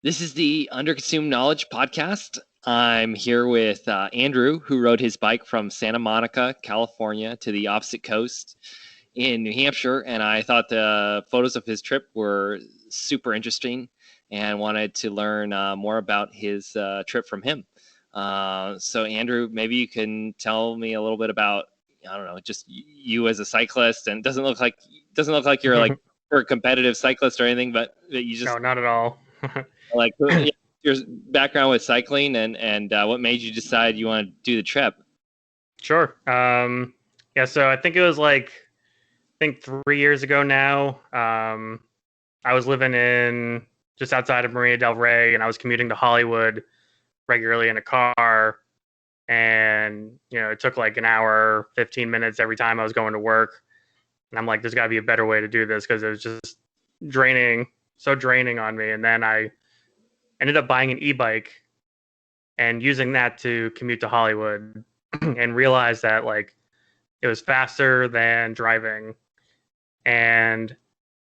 This is the Underconsumed Knowledge podcast. I'm here with Andrew, who rode his bike from Santa Monica, California, to the opposite coast in New Hampshire. And I thought the photos of his trip were super interesting and wanted to learn more about his trip from him. So, Andrew, maybe you can tell me a little bit about, I don't know, just you as a cyclist. And it doesn't look like you're like a competitive cyclist or anything, but you just No, not at all. like your background with cycling and what made you decide you want to do the trip. Sure. Yeah, so I think it was I think 3 years ago now. I was living in just outside of Marina del Rey, and I was commuting to Hollywood regularly in a car. And, it took like an hour, 15 minutes every time I was going to work. And I'm like, there's got to be a better way to do this because it was just so draining on me. And then I ended up buying an e-bike and using that to commute to Hollywood and realized that it was faster than driving. And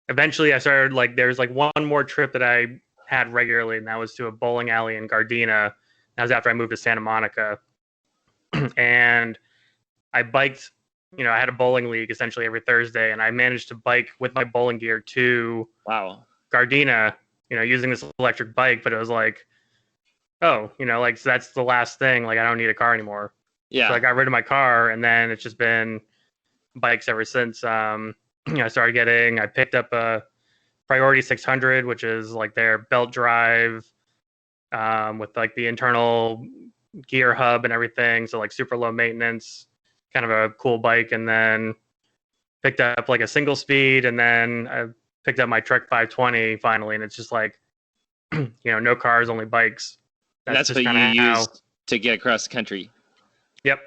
eventually I started there's one more trip that I had regularly, and that was to a bowling alley in Gardena. That was after I moved to Santa Monica. And I biked, I had a bowling league essentially every Thursday, and I managed to bike with my bowling gear to Gardena, using this electric bike. But it was so that's the last thing. I don't need a car anymore. Yeah. So I got rid of my car, and then it's just been bikes ever since. I picked up a Priority 600, which is their belt drive, with the internal gear hub and everything. So super low maintenance, kind of a cool bike. And then picked up a single speed, and then I picked up my Trek 520 finally, and it's just no cars, only bikes. That's what you used to get across the country. Yep.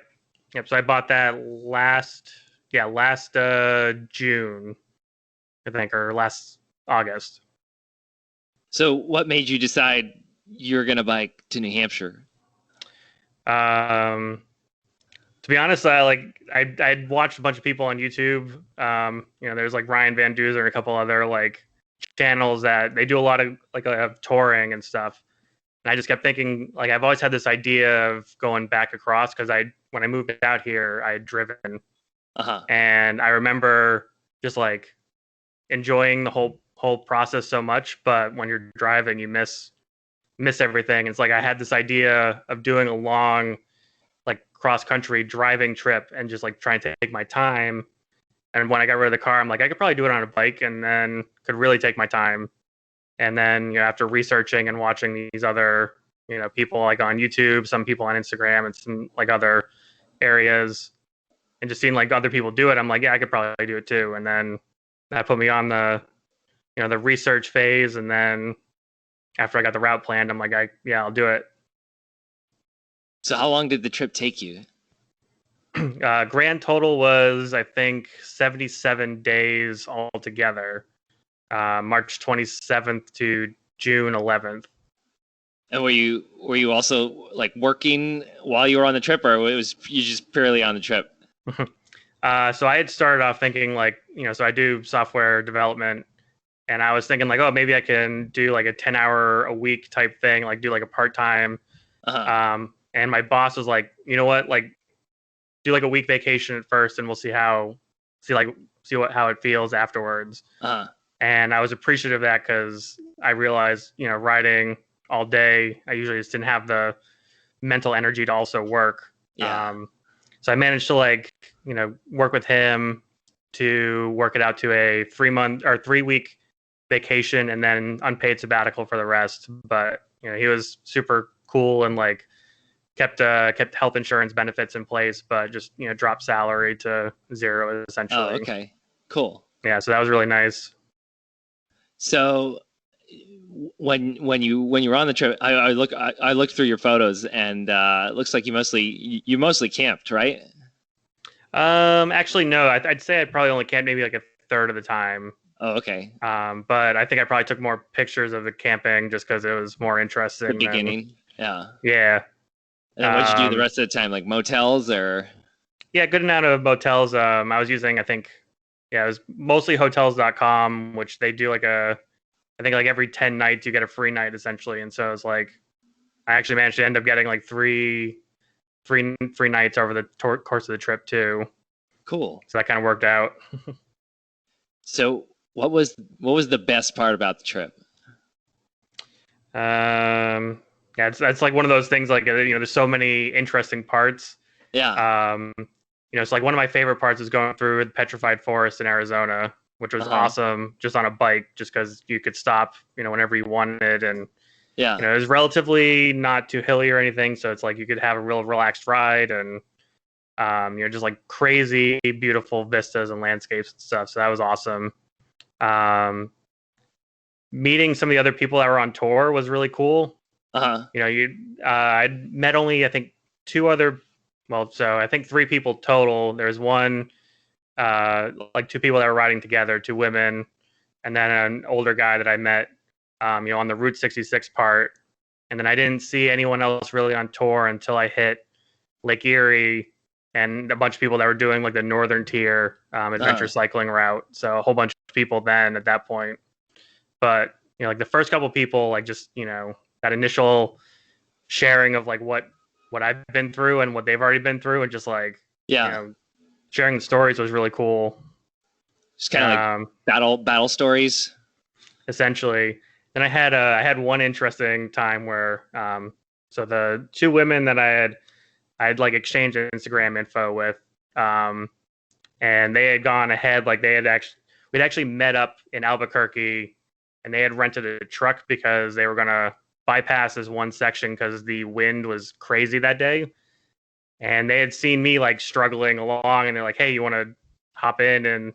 So I bought that last June, I think, or last August. So what made you decide you're going to bike to New Hampshire? To be honest, I'd watched a bunch of people on YouTube. There's Ryan Van Duzer and a couple other channels that they do a lot of touring and stuff. And I just kept thinking, I've always had this idea of going back across because when I moved out here, I had driven. And I remember just enjoying the whole process so much. But when you're driving, you miss everything. It's I had this idea of doing a long cross country driving trip and just trying to take my time. And when I got rid of the car, I'm I could probably do it on a bike and then could really take my time. And then, after researching and watching these other, people on YouTube, some people on Instagram, and some other areas, and just seeing other people do it, I'm yeah, I could probably do it too. And then that put me on the, the research phase. And then after I got the route planned, I'm I'll do it. So how long did the trip take you? Grand total was, I think, 77 days altogether. March 27th to June 11th. And were you also working while you were on the trip, or was you just purely on the trip? So I had started off thinking so I do software development, and I was thinking maybe I can do a 10-hour a week type thing, do a part-time. And my boss was you know what, do a week vacation at first, and we'll see how it feels afterwards. And I was appreciative of that because I realized, riding all day, I usually just didn't have the mental energy to also work. Yeah. So I managed to work with him to work it out to a 3-week vacation and then unpaid sabbatical for the rest. But he was super cool and kept health insurance benefits in place, but just dropped salary to zero essentially. Oh, okay, cool. Yeah, so that was really nice. So when you were on the trip, I looked through your photos, and it looks like you mostly camped, right? Actually, no. I'd say I probably only camped maybe a third of the time. Oh, okay. But I think I probably took more pictures of the camping just because it was more interesting. The beginning, yeah. Yeah. And then what'd you do the rest of the time? Motels or? Yeah, good amount of motels. I was using, it was mostly hotels.com, which they do I I think like every 10 nights you get a free night essentially. And so it's like I actually managed to end up getting like three free nights over the course of the trip too. Cool. So that kind of worked out. So what was the best part about the trip? Yeah, it's like one of those things like there's so many interesting parts. Yeah. It's like one of my favorite parts is going through the petrified forest in Arizona, which was Uh-huh. awesome just on a bike, just because you could stop, whenever you wanted. And, Yeah. it was relatively not too hilly or anything. So it's like you could have a real relaxed ride and, just like crazy, beautiful vistas and landscapes and stuff. So that was awesome. Um, Meeting some of the other people that were on tour was really cool. Uh-huh. I'd met only, I think, two other, well, so I think three people total. There's one, like two people that were riding together, two women, and then an older guy that I met, on the Route 66 part. And then I didn't see anyone else really on tour until I hit Lake Erie and a bunch of people that were doing like the Northern Tier adventure Uh-huh. cycling route. So a whole bunch of people then at that point. But, like the first couple people, like just, that initial sharing of like what I've been through and what they've already been through, and just like you Yeah. know sharing the stories was really cool. Just kind of like Um, battle stories. Essentially, and I had one interesting time where so the two women that I had like exchanged Instagram info with, and they had gone ahead, like we'd actually met up in Albuquerque, and they had rented a truck because they were gonna bypass this one section because the wind was crazy that day. And they had seen me like struggling along, and they're like, "Hey, you want to hop in and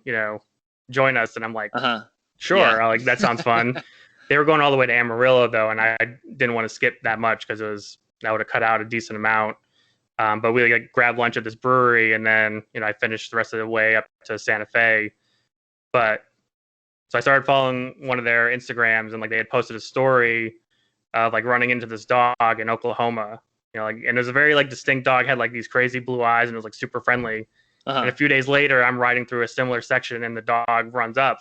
join us?" And I'm like, Uh-huh. "Sure." Yeah. Like that sounds fun. They were going all the way to Amarillo though, and I didn't want to skip that much because that would have cut out a decent amount. But we like grabbed lunch at this brewery, and then I finished the rest of the way up to Santa Fe. But so I started following one of their Instagrams, and like they had posted a story of like running into this dog in Oklahoma. And it was a very like distinct dog, had like these crazy blue eyes, and it was like super friendly. And a Uh-huh. few days later, I'm riding through a similar section, and the dog runs up,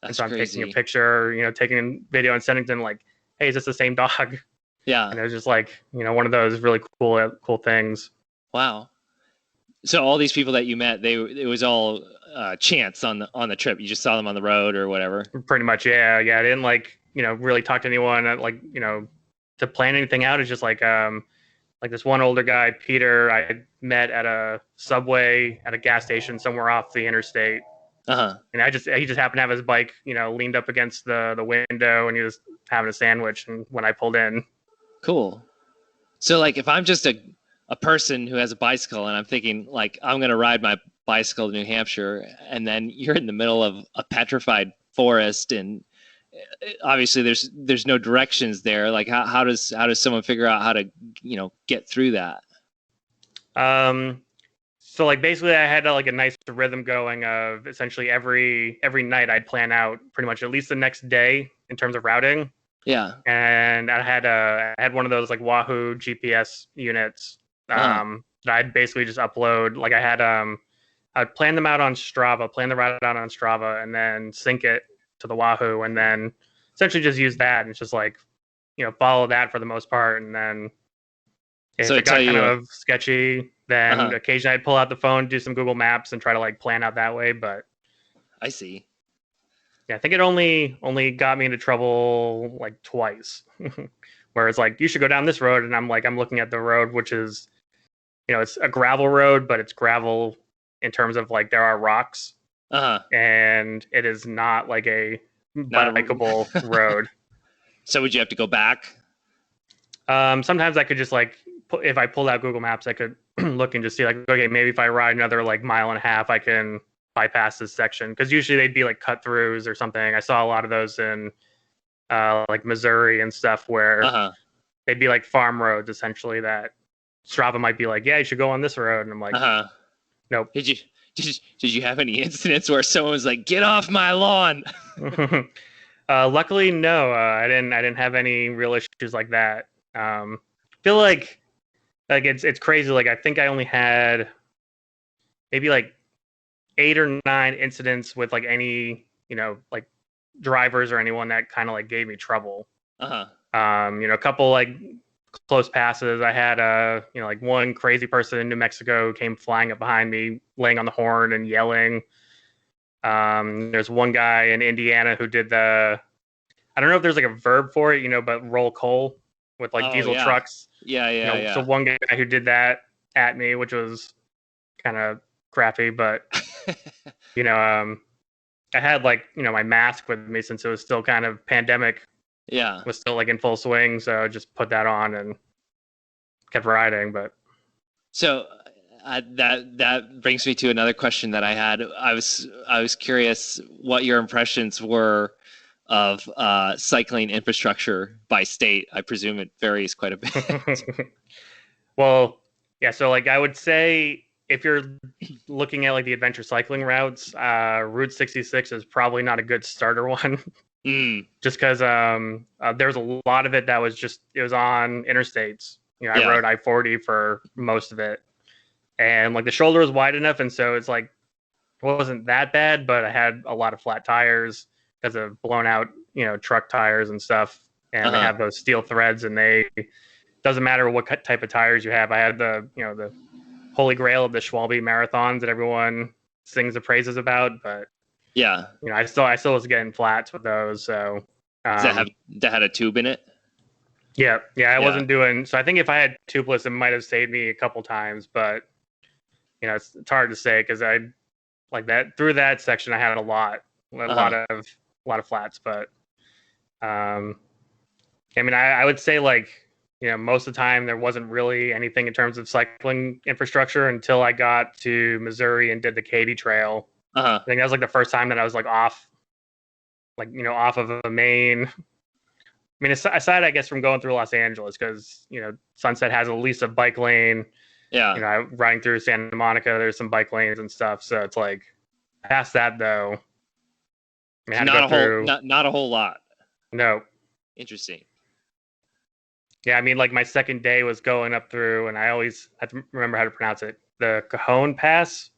and That's so I'm taking a crazy. picture, taking a video and sending to them like, "Hey, is this the same dog?" Yeah. And it was just like one of those really cool things. Wow. So all these people that you met, it was all chance on the trip. You just saw them on the road or whatever. Pretty much, yeah. I didn't like really talk to anyone, like to plan anything out. It's just like this one older guy, Peter, I met at a Subway at a gas station somewhere off the interstate. Uh-huh. And he just happened to have his bike, leaned up against the window, and he was having a sandwich. And when I pulled in, Cool. So like if I'm just a person who has a bicycle and I'm thinking like I'm going to ride my bicycle to New Hampshire, and then you're in the middle of a petrified forest, and obviously there's no directions there. Like how does someone figure out how to get through that? um, so like basically I had like a nice rhythm going of essentially every night I'd plan out pretty much at least the next day in terms of routing. Yeah. And I had one of those like Wahoo GPS units Uh-huh. that I'd basically just upload. Like I'd plan them out on Strava, plan the route out on Strava, and then sync it to the Wahoo, and then essentially just use that, and it's just like follow that for the most part. And then So if I it tell got kind you. of sketchy, then Uh-huh. occasionally I'd pull out the phone, do some Google Maps, and try to like plan out that way. But I see. yeah, I think it only got me into trouble like twice. Where it's like you should go down this road, and I'm looking at the road, which is it's a gravel road, but it's gravel in terms of like there are rocks, Uh-huh. and it is not like a Not bikeable a. road. So would you have to go back? Sometimes I could just like if I pulled out Google Maps, I could look and just see like, okay, maybe if I ride another like mile and a half, I can bypass this section, because usually they'd be like cut throughs or something. I saw a lot of those in like Missouri and stuff where Uh-huh. they'd be like farm roads essentially that Strava might be like, yeah, you should go on this road, and I'm like, Uh-huh. nope. Did you did you have any incidents where someone was like, "Get off my lawn"? Luckily, no. I didn't have any real issues like that. Feel like it's crazy. Like I think I only had maybe like 8 or 9 incidents with like any like drivers or anyone that kind of like gave me trouble. Uh-huh. A couple like close passes. I had like one crazy person in New Mexico came flying up behind me, laying on the horn and yelling. There's one guy in Indiana who did I don't know if there's like a verb for it, but roll coal with like diesel trucks. Yeah. So one guy who did that at me, which was kind of crappy, but I had like, my mask with me since it was still kind of pandemic. Yeah. Was still like in full swing. So I just put that on and kept riding. But so that brings me to another question that I had. I was curious what your impressions were of cycling infrastructure by state. I presume it varies quite a bit. Well, yeah. So like I would say if you're looking at like the adventure cycling routes, Route 66 is probably not a good starter one. Just because there's a lot of it that was it was on interstates. I rode I-40 for most of it, and like the shoulder was wide enough, and so it's like it wasn't that bad, but I had a lot of flat tires because of blown out truck tires and stuff, and they have those steel threads, and doesn't matter what type of tires you have. I had the holy grail of the Schwalbe marathons that everyone sings the praises about, but yeah, I still was getting flats with those. So that had a tube in it? Yeah. I wasn't doing so. I think if I had tubeless, it might have saved me a couple times, but it's hard to say because I like that through that section. I had a lot of flats, but I mean, I would say like most of the time there wasn't really anything in terms of cycling infrastructure until I got to Missouri and did the Katy Trail. I think that was like the first time that I was like off of a main. I mean, aside, I guess, from going through Los Angeles, because Sunset has at least a bike lane. Yeah. Riding through Santa Monica, there's some bike lanes and stuff. So it's like, past that though, I mean, not a whole lot. No. Interesting. Yeah, I mean, like my second day was going up through, and I always have to remember how to pronounce it. The Cajon Pass.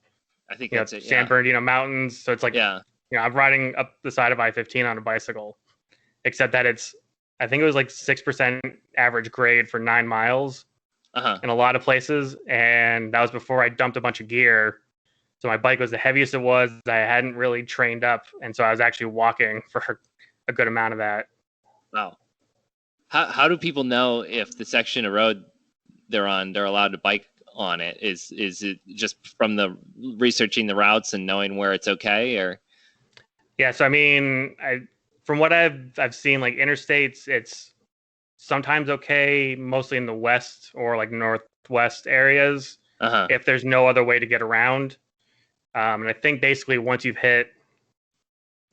I think that's it. San Bernardino Mountains. So it's like, I'm riding up the side of I-15 on a bicycle, except that I think it was like 6% average grade for 9 miles in a lot of places. And that was before I dumped a bunch of gear. So my bike was the heaviest it was. I hadn't really trained up. And so I was actually walking for a good amount of that. Wow. How do people know if the section of road they're allowed to bike on it? Is it just from the researching the routes and knowing where it's okay, or? Yeah. So, I mean, from what I've seen, like interstates, it's sometimes okay, mostly in the west or like northwest areas, if there's no other way to get around. And I think basically once you've hit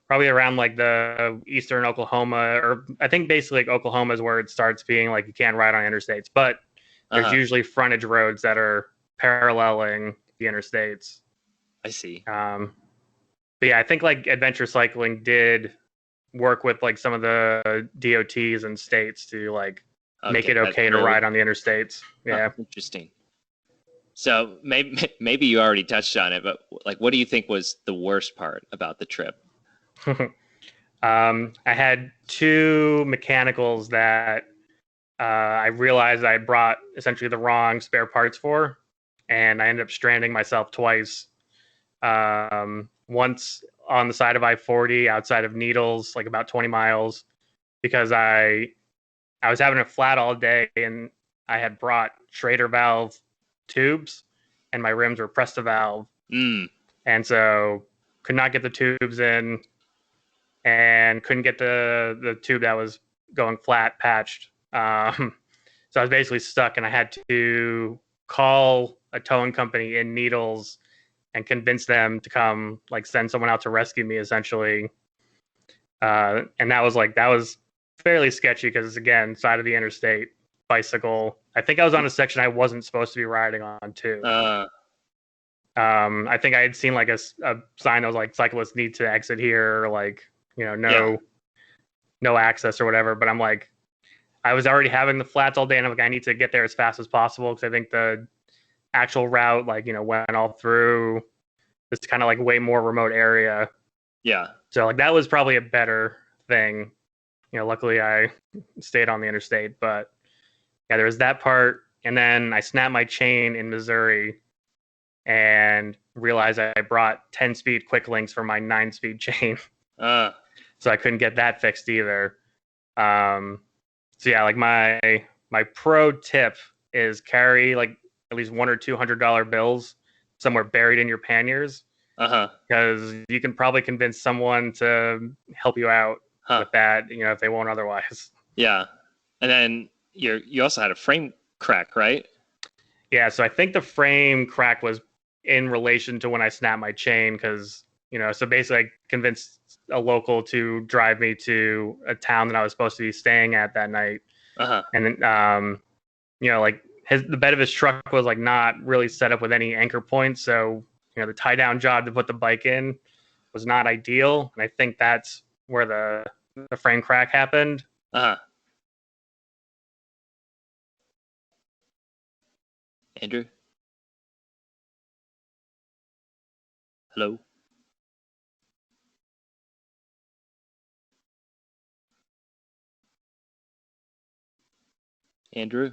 probably around like the eastern Oklahoma, or I think basically like Oklahoma is where it starts being like you can't ride on interstates, but there's usually frontage roads that are paralleling the interstates. I see. But yeah, I think like adventure cycling did work with like some of the DOTs and states to like make it okay to ride on the interstates. Yeah. Interesting. So maybe you already touched on it, but like, what do you think was the worst part about the trip? I had 2 mechanicals that I realized I brought essentially the wrong spare parts for, and I ended up stranding myself twice. Once on the side of I-40 outside of Needles, like about 20 miles, because I was having a flat all day and I had brought Schrader valve tubes and my rims were Presta valve. And so could not get the tubes in and couldn't get the tube that was going flat patched. So I was basically stuck, and I had to call a towing company in Needles and convince them to come like send someone out to rescue me essentially. And that was fairly sketchy because again, side of the interstate, bicycle. I think I was on a section I wasn't supposed to be riding on too. I think I had seen like a sign that was like cyclists need to exit here, or like, no access or whatever. But I'm like, I was already having the flats all day, and I'm like, I need to get there as fast as possible because I think the actual route, like, went all through this kind of like way more remote area. Yeah. So like that was probably a better thing. Luckily I stayed on the interstate, but yeah, there was that part. And then I snapped my chain in Missouri and realized I brought 10-speed quick links for my 9-speed chain. So I couldn't get that fixed either. So yeah, like my pro tip is carry like at least $100 or $200 bills somewhere buried in your panniers. Because you can probably convince someone to help you out with that, if they won't otherwise. Yeah. And then you also had a frame crack, right? Yeah, so I think the frame crack was in relation to when I snapped my chain because, so basically I convinced a local to drive me to a town that I was supposed to be staying at that night. And then, like the bed of his truck was like not really set up with any anchor points. So, the tie down job to put the bike in was not ideal. And I think that's where the frame crack happened. Andrew? Hello? Andrew?